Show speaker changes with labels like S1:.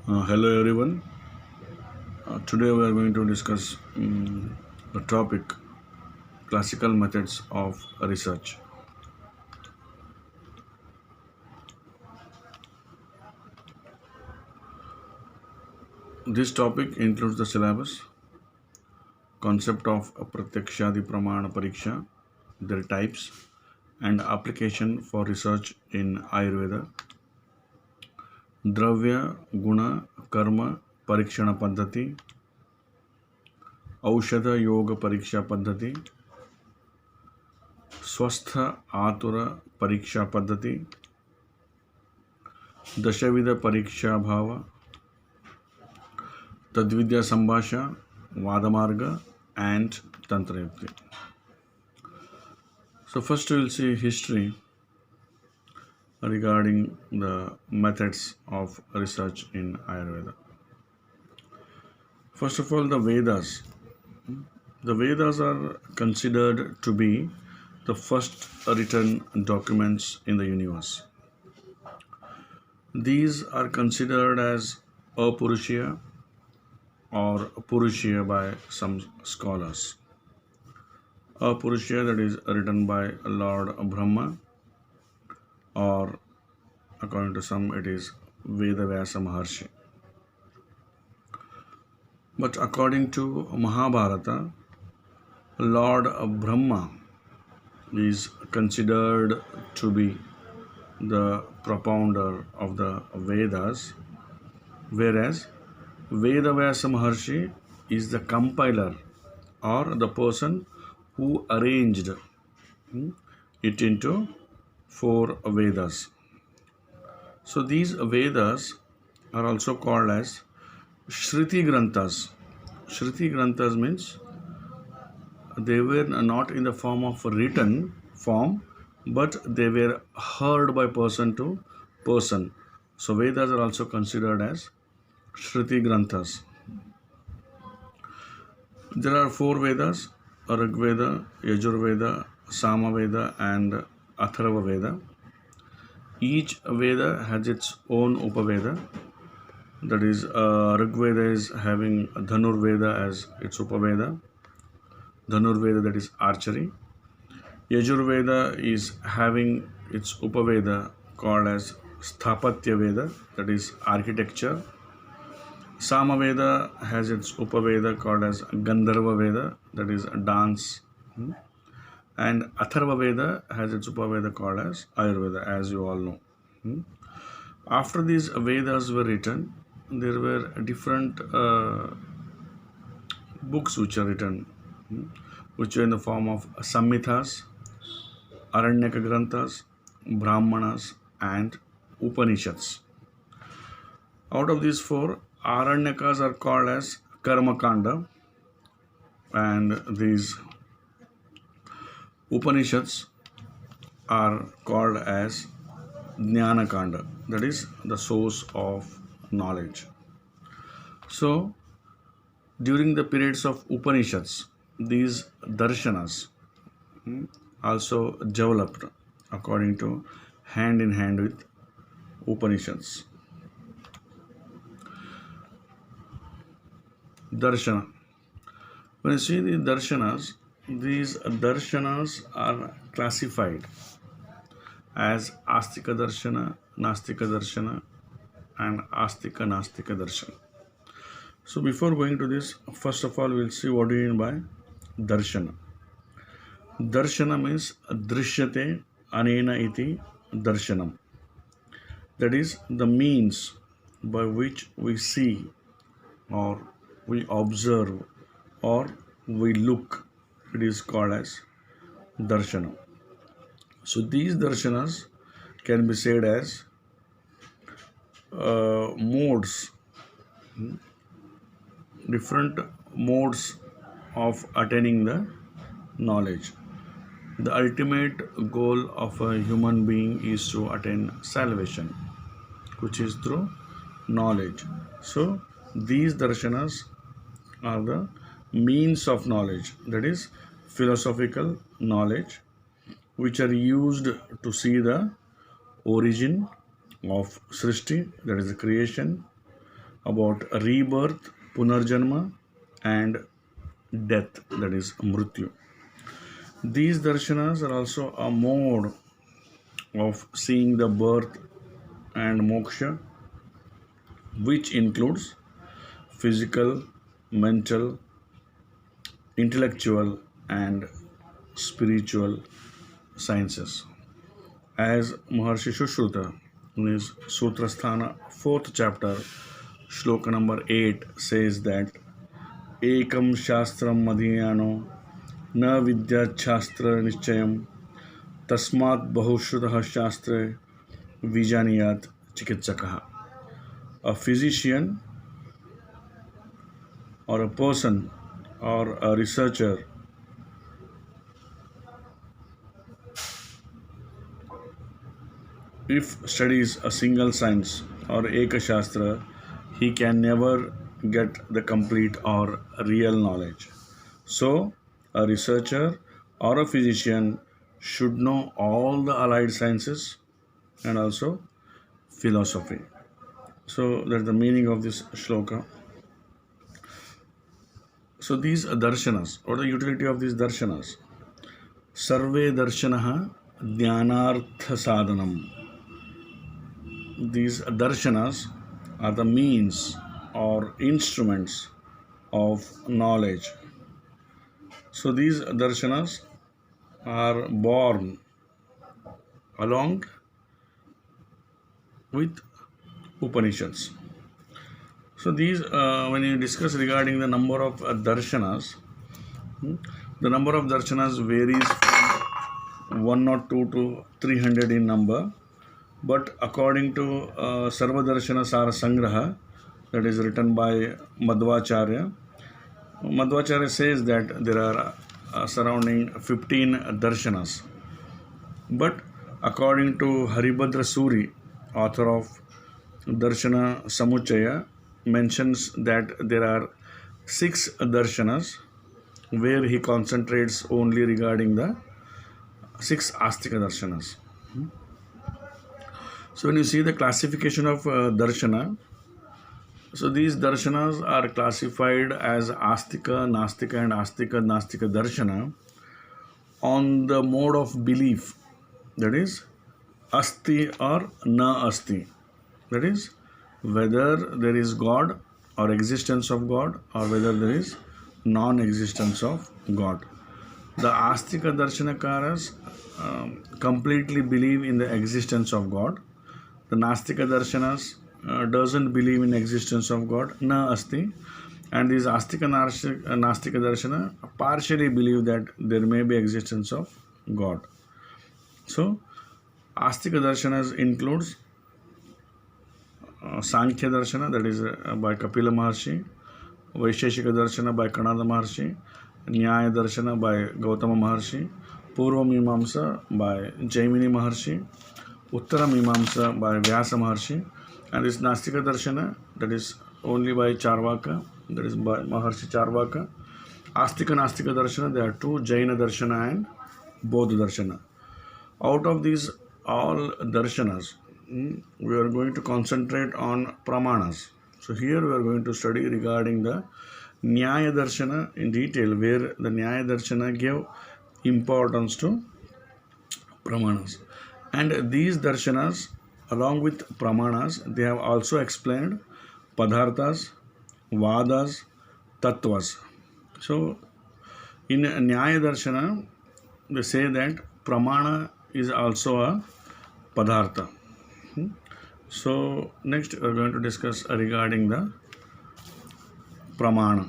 S1: Hello everyone. Today we are going to discuss the topic classical methods of research. This topic includes the syllabus, concept of Pratyakshadi Pramana Pariksha, their types, and application for research in Ayurveda, Dravya, Guna, Karma, Parikshana Paddhati, Aushadha Yoga Pariksha Paddhati, Swastha Atura Pariksha Paddhati, Dashavida Pariksha Bhava, Tadvidya Sambhasha, Vadamarga, and Tantrayukti. So, first we will see history regarding the methods of research in Ayurveda. First of all, the Vedas. The Vedas are considered to be the first written documents in the universe. These are considered as Apurushiya or Purushiya by some scholars. Apurushiya, that is written by Lord Brahma, or according to some it is Vedavyasa Maharshi. But according to Mahabharata, Lord Brahma is considered to be the propounder of the Vedas, whereas Vedavyasa Maharshi is the compiler or the person who arranged it into four Vedas. So these Vedas are also called as Shruti Granthas. Shruti Granthas means they were not in the form of written form, but they were heard by person to person. So Vedas are also considered as Shruti Granthas. There are four Vedas: Rig Veda, Yajurveda, Samaveda, and Atharva Veda. Each Veda has its own Upaveda. That is, Rig Veda is having Dhanur Veda as its Upaveda. Dhanur Veda, that is archery. Yajurveda is having its Upaveda called as Sthapatya Veda, that is architecture. Samaveda has its Upaveda called as Gandharva Veda, that is dance. And Atharva Veda has its Upaveda called as Ayurveda, as you all know. After these Vedas were written, there were different books which are written, which are in the form of Samhitas, Aranyaka Granthas, Brahmanas, and Upanishads. Out of these four, Aranyakas are called as Karma Kanda, and these Upanishads are called as Jnana Kanda, that is the source of knowledge. So, during the periods of Upanishads, these darshanas also developed according to hand in hand with Upanishads. Darshana. When you see the darshanas, these darshanas are classified as Astika Darshana, Nastika Darshana, and Astika Nastika Darshana. So before going to this, first of all, we'll see what do you mean by Darshana. Darshana means Drishyate Anena iti Darshanam. That is the means by which we see or we observe or we look. It is called as Darshana. So these darshanas can be said as modes, different modes of attaining the knowledge. The ultimate goal of a human being is to attain salvation, which is through knowledge. So these darshanas are the means of knowledge, that is philosophical knowledge, which are used to see the origin of Srishti, that is the creation, about rebirth, punarjanma, and death, that is mrityu. These darshanas are also a mode of seeing the birth and moksha, which includes physical, mental, intellectual, and spiritual sciences. As Maharshi Shushruta in his Sutrasthana 4th chapter, shloka number 8 says that Ekam Shastram Madhyano Na Vidyat Shastra Nischayam Tasmat Bahushrutah Shastre Vijaniyat Chikitsakaha. A physician or a person or a researcher if studies a single science or Eka Shastra, he can never get the complete or real knowledge. So, a researcher or a physician should know all the allied sciences and also philosophy. So, that's the meaning of this shloka. So, these darshanas, what is the utility of these darshanas? Sarve darshanaha jnanartha sadhanam. These darshanas are the means or instruments of knowledge. So these darshanas are born along with Upanishads. So these, when you discuss regarding the number of darshanas, the number of darshanas varies from 102 to 300 in number. But according to Sarva Darshana Sara Sangraha, that is written by Madhvacharya, Madhvacharya says that there are surrounding 15 darshanas. But according to Haribhadra Suri, author of Darshana Samuchaya, mentions that there are 6 darshanas where he concentrates only regarding the 6 Astika darshanas. So when you see the classification of darshana, so these darshanas are classified as Astika, Nastika and Astika, Nastika darshana on the mode of belief, that is Asti or Na Asti, that is whether there is God or existence of God or whether there is non-existence of God. The Astika Darshanakaras completely believe in the existence of God. The Nastika Darshanas doesn't believe in existence of God, na asti, and these Astika Nastika Darshana partially believe that there may be existence of God. So, Astika Darshanas includes Sankhya Darshana, that is by Kapila Maharshi, Vaisheshika Darshana by Kanada Maharshi, Nyaya Darshana by Gautama Maharshi, Purva Mimamsa by Jaimini Maharshi, Uttara Mimamsa by Vyasa Maharshi, and this Nastika Darshana, that is only by Charvaka, that is by Maharshi Charvaka. Astika Nastika Darshana, there are 2, Jaina Darshana and Bodha Darshana. Out of these all darshanas, we are going to concentrate on pramanas. So here we are going to study regarding the Nyaya Darshana in detail, where the Nyaya Darshana gave importance to pramanas. And these darshanas, along with pramanas, they have also explained padarthas, vadas, tattvas. So in Nyaya Darshana, they say that pramana is also a padartha. So next we are going to discuss regarding the pramana.